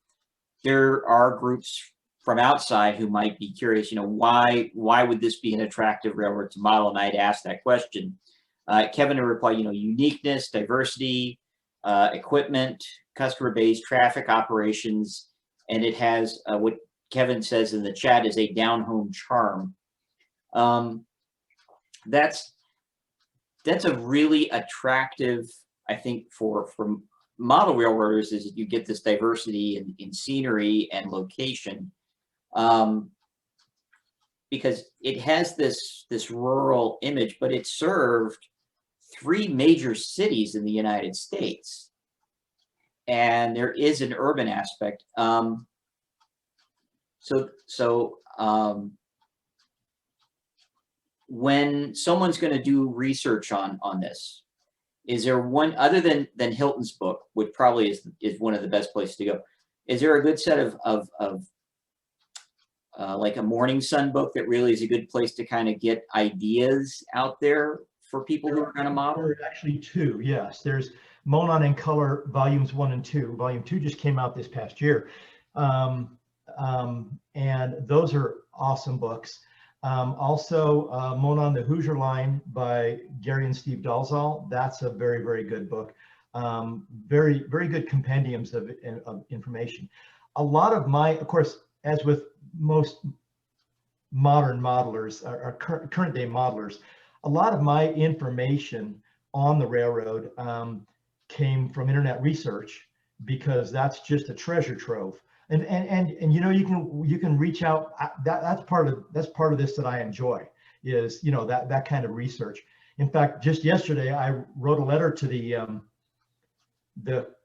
there are groups from outside who might be curious, why would this be an attractive railroad to model? And I'd ask that question. Kevin would reply, uniqueness, diversity, equipment, customer base, traffic operations, and it has what Kevin says in the chat is a down-home charm. That's a really attractive, I think, for model railroaders, is that you get this diversity in scenery and location. Because it has this rural image, but it served 3 major cities in the United States, and there is an urban aspect. When someone's going to do research on this, is there one other than Hilton's book, which probably is one of the best places to go? Is there a good set of like a Morning Sun book that really is a good place to kind of get ideas out there for people who are going to model? There are actually 2, yes. There's Monon in Color, Volumes 1 and 2. Volume 2 just came out this past year. And those are awesome books. Also, Monon, the Hoosier Line by Gary and Steve Dalzell. That's a very, very good book. very, very good compendiums of information. A lot of my, of course, as with most modern modelers or current day modelers, a lot of my information on the railroad came from internet research, because that's just a treasure trove. And you know, you can reach out. That's part of this that I enjoy, is, you know, that kind of research. In fact, just yesterday I wrote a letter to the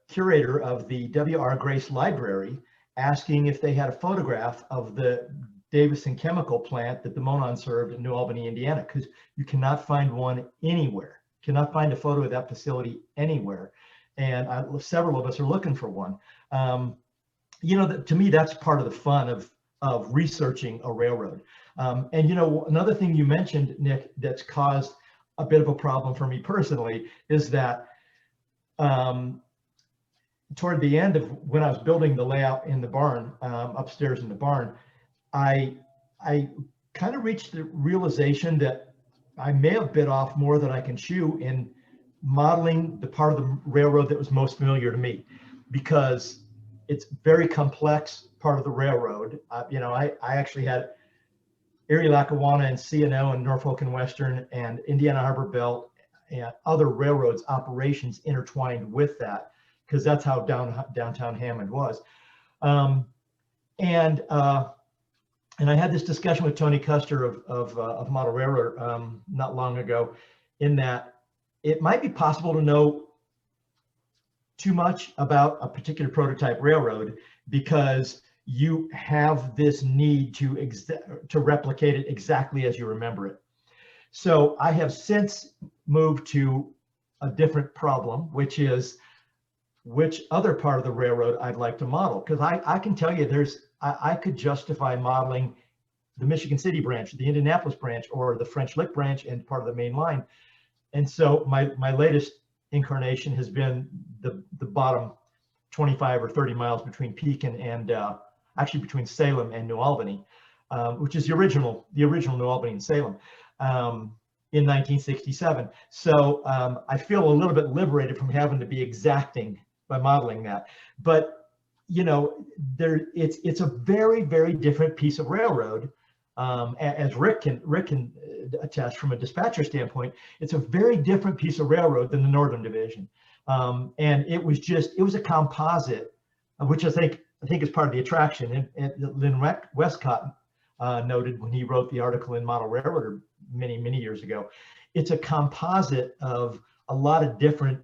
curator of the W.R. Grace Library, asking if they had a photograph of the Davison chemical plant that the Monon served in New Albany, Indiana, because you cannot find one anywhere. Cannot find a photo of that facility anywhere. And several of us are looking for one. You know, to me, that's part of the fun of researching a railroad. And, you know, another thing you mentioned, Nick, that's caused a bit of a problem for me personally is that toward the end of when I was building the layout in the barn, upstairs in the barn, I kind of reached the realization that I may have bit off more than I can chew in modeling the part of the railroad that was most familiar to me, because it's very complex part of the railroad. You know, I actually had Erie, Lackawanna, and C&O, and Norfolk and Western, and Indiana Harbor Belt, and other railroads operations intertwined with that, because that's how downtown Hammond was. And I had this discussion with Tony Custer of Model Railroad not long ago, in that it might be possible to know too much about a particular prototype railroad, because you have this need to replicate it exactly as you remember it. So I have since moved to a different problem, which is which other part of the railroad I'd like to model. Because I can tell you I could justify modeling the Michigan City branch, the Indianapolis branch, or the French Lick branch and part of the main line. And so my latest incarnation has been the bottom 25 or 30 miles between Pekin and actually between Salem and New Albany, which is the original New Albany and Salem in 1967. So I feel a little bit liberated from having to be exacting by modeling that. But you know, it's a very, very different piece of railroad. As Rick can attest from a dispatcher standpoint, it's a very different piece of railroad than the Northern Division. And it was a composite, which I think is part of the attraction. And Lynn Westcott noted when he wrote the article in Model Railroader many years ago, it's a composite of a lot of different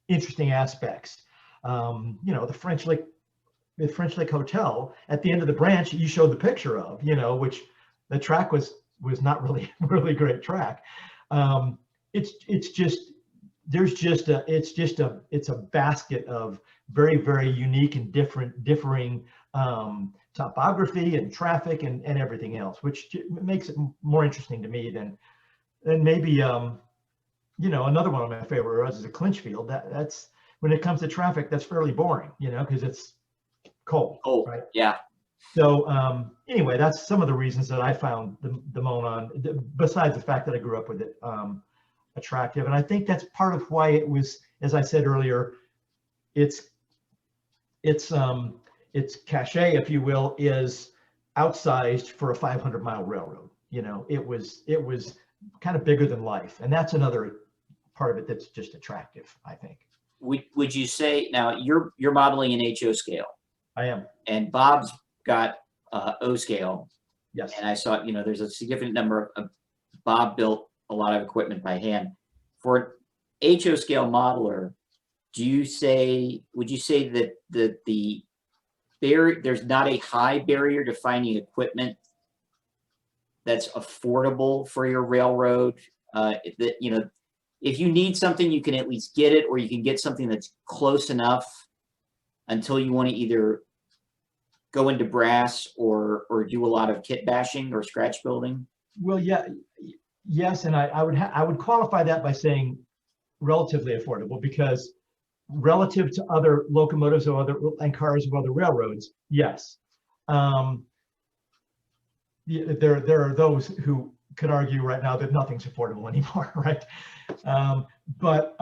interesting aspects. You know, the French Lick Hotel at the end of the branch, you showed the picture of, you know, which the track was not really great track. It's a basket of very, very unique and differing topography and traffic and everything else, which makes it more interesting to me than maybe you know, another one of my favorite roads is a Clinchfield. That's when it comes to traffic, that's fairly boring, you know, because it's cold. Right? Yeah. So anyway, that's some of the reasons that I found the Monon, besides the fact that I grew up with it, attractive. And I think that's part of why it was, as I said earlier, its cachet, if you will, is outsized for a 500-mile railroad. You know, it was kind of bigger than life, and that's another part of it that's just attractive, I think. Would you say, now you're modeling in HO scale? I am. And Bob's got O scale. Yes. And I saw, you know, there's a significant number of Bob built a lot of equipment by hand. For an HO scale modeler, would you say that the barrier, there's not a high barrier to finding equipment that's affordable for your railroad? That, you know, if you need something, you can at least get it, or you can get something that's close enough until you want to either go into brass or do a lot of kit bashing or scratch building? Well, yes, and I would qualify that by saying relatively affordable, because relative to other locomotives and cars of other railroads, yes. There are those who could argue right now that nothing's affordable anymore, right? But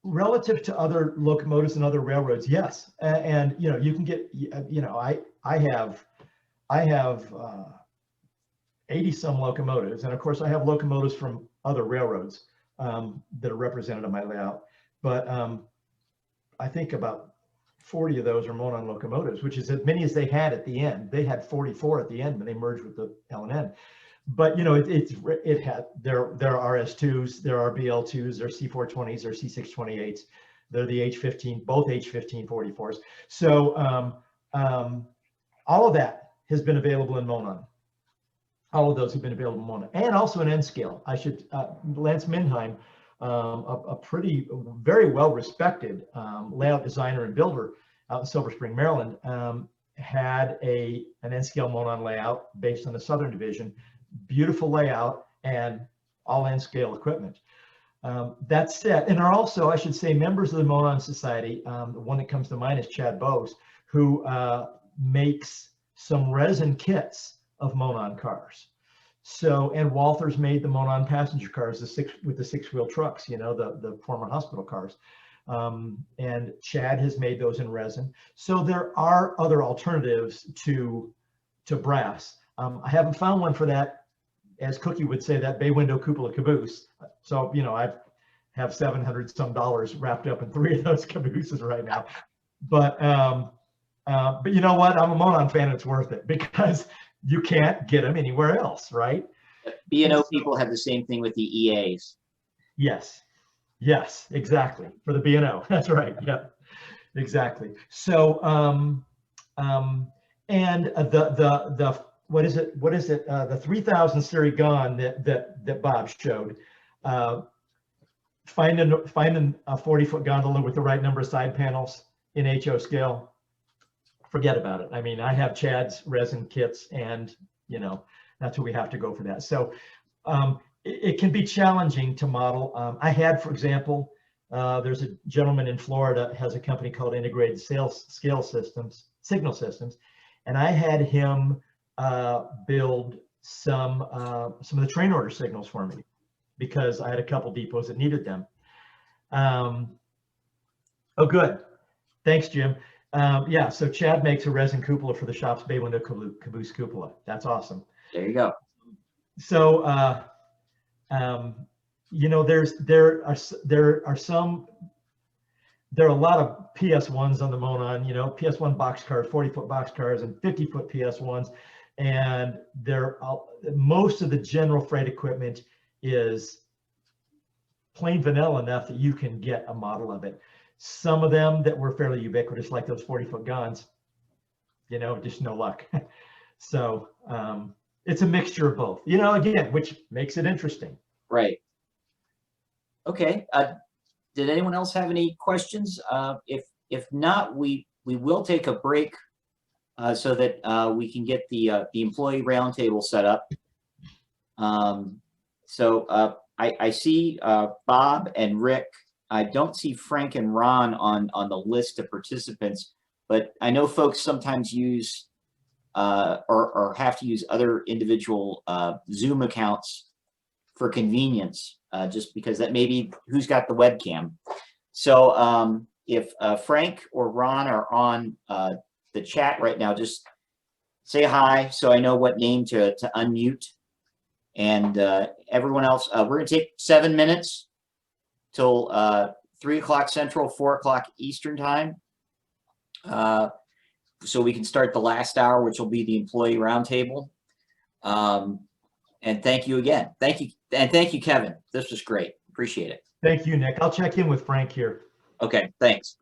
Relative to other locomotives and other railroads, yes. And you know, you can get, you know, I have 80 some locomotives, and of course I have locomotives from other railroads that are represented on my layout. But I think about 40 of those are Monon locomotives, which is as many as they had at the end. They had 44 at the end when they merged with the L&N. But you know, it had there are RS2s, there are BL2s, there are C420s, there are C628s, they're the H15, both H15 44s. So all of that has been available in Monon. All of those have been available in Monon, and also in N-scale. I should Lance Minheim, a pretty very well respected layout designer and builder out in Silver Spring, Maryland, had an N-scale Monon layout based on the Southern Division. Beautiful layout and all N-scale equipment. That said, and are also, I should say, members of the Monon Society. The one that comes to mind is Chad Bose, who makes some resin kits of Monon cars. So, and Walther's made the Monon passenger cars, with the six-wheel trucks, you know, the former hospital cars. And Chad has made those in resin. So there are other alternatives to brass. I haven't found one for that, as Cookie would say, that bay window cupola caboose. So, you know, I have $700 some wrapped up in 3 of those cabooses right now. But you know what? I'm a Monon fan. It's worth it because you can't get them anywhere else, right? B&O people have the same thing with the EAs. Yes, exactly. For the B&O, that's right. Yeah, exactly. So, and the what is it? The 3000 series gun that Bob showed. Finding a 40-foot gondola with the right number of side panels in HO scale. Forget about it. I mean, I have Chad's resin kits, and you know, that's what we have to go for that. So it can be challenging to model. I had, for example, there's a gentleman in Florida has a company called Integrated Signal Systems, and I had him build some of the train order signals for me because I had a couple depots that needed them. Oh, good. Thanks, Jim. Yeah, so Chad makes a resin cupola for the shop's bay window caboose cupola. That's awesome. There you go. So, you know, there are a lot of PS1s on the Monon, you know, PS1 boxcars, 40-foot boxcars, and 50-foot PS1s. And most of the general freight equipment is plain vanilla enough that you can get a model of it. Some of them that were fairly ubiquitous, like those 40-foot guns, you know, just no luck. So it's a mixture of both, you know, again, which makes it interesting. Right. Okay. Did anyone else have any questions? If not, we will take a break so that we can get the employee roundtable set up. So I see Bob and Rick. I don't see Frank and Ron on the list of participants, but I know folks sometimes use or have to use other individual Zoom accounts for convenience, just because that may be who's got the webcam. So if Frank or Ron are on the chat right now, just say hi so I know what name to unmute. And everyone else, we're going to take 7 minutes till 3 o'clock Central, 4 o'clock Eastern time. So we can start the last hour, which will be the employee roundtable. And thank you again. Thank you. And thank you, Kevin. This was great. Appreciate it. Thank you, Nick. I'll check in with Frank here. Okay, thanks.